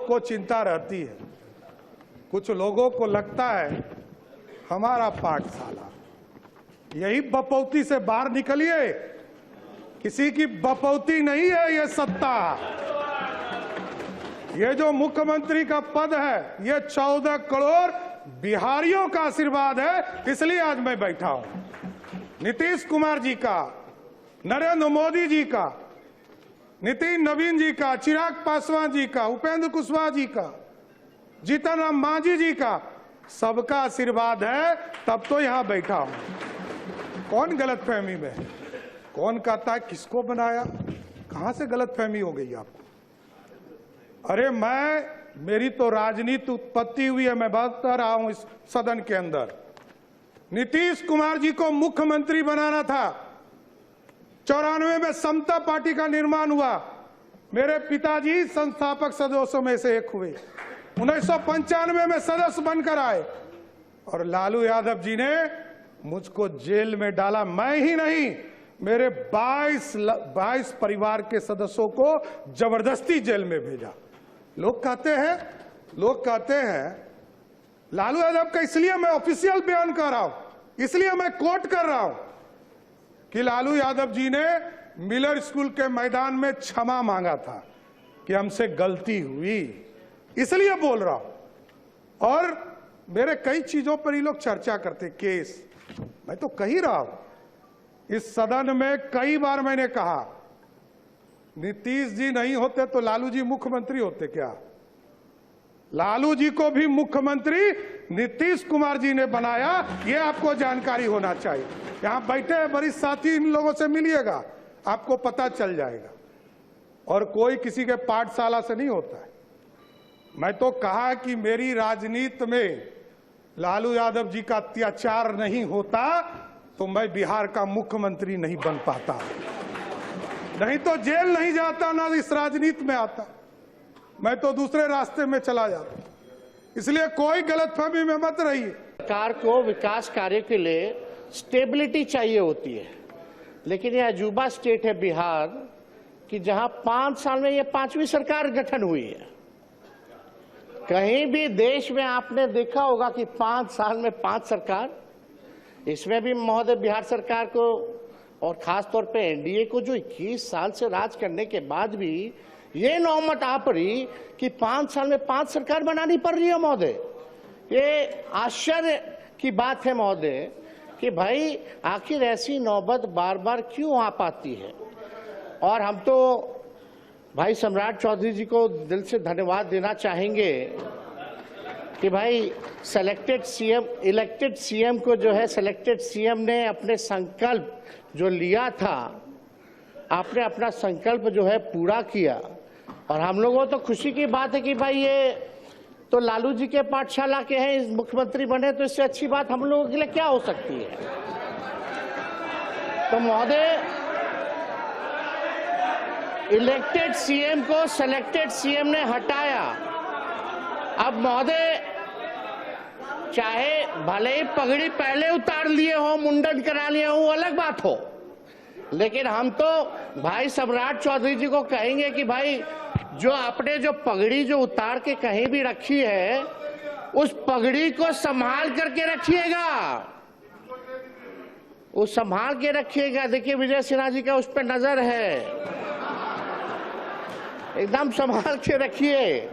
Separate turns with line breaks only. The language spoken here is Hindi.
लोग को चिंता रहती है, कुछ लोगों को लगता है हमारा पाठशाला, यही बपौती से बाहर निकलिए। किसी की बपौती नहीं है ये सत्ता। ये जो मुख्यमंत्री का पद है ये 14 करोड़ बिहारियों का आशीर्वाद है, इसलिए आज मैं बैठा हूं। नीतीश कुमार जी का, नरेंद्र मोदी जी का, नितिन नवीन जी का, चिराग पासवान जी का, उपेंद्र कुशवाहा जी का, जीतन राम मांझी जी का, सबका आशीर्वाद है, तब तो यहां बैठा हूं। कौन गलतफहमी में है? कौन कहता है किसको बनाया? कहां से गलतफहमी हो गई आपको? अरे मेरी तो राजनीति उत्पत्ति हुई है, मैं बता रहा हूं इस सदन के अंदर। नीतीश कुमार जी को मुख्यमंत्री बनाना था। 94 में समता पार्टी का निर्माण हुआ। मेरे पिताजी संस्थापक सदस्यों में से एक हुए। 1995 में सदस्य बनकर आए और लालू यादव जी ने मुझको जेल में डाला। मैं ही नहीं, मेरे 22 परिवार के सदस्यों को जबरदस्ती जेल में भेजा। लोग कहते हैं लालू यादव का, इसलिए मैं ऑफिशियल बयान कर रहा हूं, इसलिए मैं कोट कर रहा हूं कि लालू यादव जी ने मिलर स्कूल के मैदान में क्षमा मांगा था कि हमसे गलती हुई, इसलिए बोल रहा हूं। और मेरे कई चीजों पर ये लोग चर्चा करते, केस, मैं तो कह ही रहा हूं इस सदन में कई बार मैंने कहा नीतीश जी नहीं होते तो लालू जी मुख्यमंत्री होते क्या? लालू जी को भी मुख्यमंत्री नीतीश कुमार जी ने बनाया, ये आपको जानकारी होना चाहिए। यहां बैठे वरिष्ठ साथी, इन लोगों से मिलिएगा, आपको पता चल जाएगा। और कोई किसी के पाठशाला से नहीं होता है। मैं तो कहा कि मेरी राजनीति में लालू यादव जी का अत्याचार नहीं होता तो मैं बिहार का मुख्यमंत्री नहीं बन पाता, नहीं तो जेल नहीं जाता, ना इस राजनीति में आता, मैं तो दूसरे रास्ते में चला जाता। इसलिए कोई गलतफहमी में मत रहिए।
सरकार को विकास कार्य के लिए स्टेबिलिटी चाहिए होती है, लेकिन यह अजूबा स्टेट है बिहार कि जहां 5 साल में ये 5वीं सरकार गठन हुई है। कहीं भी देश में आपने देखा होगा कि 5 साल में 5 सरकार? इसमें भी महोदय बिहार सरकार को और खास तौर पे एनडीए को जो 21 साल से राज करने के बाद भी ये नौबत आ पड़ी कि 5 साल में 5 सरकार बनानी पड़ रही है महोदय। ये आश्चर्य की बात है महोदय कि भाई आखिर ऐसी नौबत बार बार क्यों आ पाती है। और हम तो भाई सम्राट चौधरी जी को दिल से धन्यवाद देना चाहेंगे कि भाई इलेक्टेड सीएम को जो है सिलेक्टेड सीएम ने अपने संकल्प जो लिया था, आपने अपना संकल्प जो है पूरा किया। और हम लोगों तो खुशी की बात है कि भाई ये तो लालू जी के पाठशाला के हैं, मुख्यमंत्री बने, तो इससे अच्छी बात हम लोगों के लिए क्या हो सकती है। तो महोदय, इलेक्टेड सीएम को सिलेक्टेड सीएम ने हटाया। अब महोदय, चाहे भले ही पगड़ी पहले उतार लिए हो, मुंडन करा लिए हो, अलग बात हो, लेकिन हम तो भाई सम्राट चौधरी जी को कहेंगे कि भाई जो आपने जो पगड़ी जो उतार के कहीं भी रखी है, उस पगड़ी को संभाल करके रखिएगा, उस संभाल के रखिएगा। देखिए विजय सिन्हा जी का उस पर नजर है, एकदम संभाल के रखिए।